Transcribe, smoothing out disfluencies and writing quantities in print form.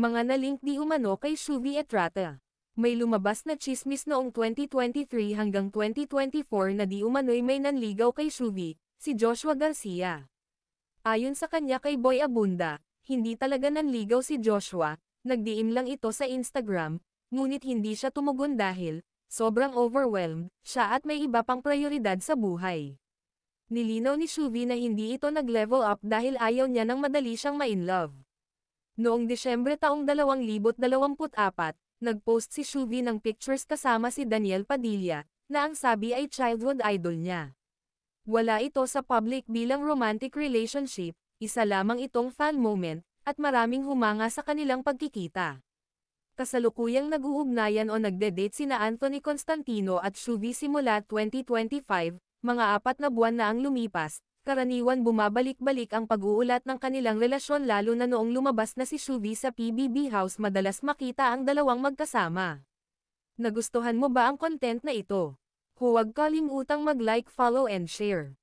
Mga nalink di umano kay Shuvi Estrada. May lumabas na tsismis noong 2023 hanggang 2024 na di umano'y may nanligaw kay Shuvi, si Joshua Garcia. Ayon sa kanya kay Boy Abunda, hindi talaga nanligaw si Joshua, nag-DM lang ito sa Instagram, ngunit hindi siya tumugon dahil, sobrang overwhelmed, siya at may iba pang prioridad sa buhay. Nilinaw ni Shuvi na hindi ito nag-level up dahil ayaw niya nang madali siyang ma-inlove. Noong Desyembre taong 2024, nag-post si Shuvi ng pictures kasama si Daniel Padilla, na ang sabi ay childhood idol niya. Wala ito sa public bilang romantic relationship, isa lamang itong fan moment, at maraming humanga sa kanilang pagkikita. Kasalukuyang nag-uugnayan o nagde-date sina Anthony Constantino at Shuvi simula 2025, mga 4 na buwan na ang lumipas, karaniwan bumabalik-balik ang pag-uulat ng kanilang relasyon lalo na noong lumabas na si Shuvi sa PBB House madalas makita ang dalawang magkasama. Nagustuhan mo ba ang content na ito? Huwag kalimutang mag-like, follow and share.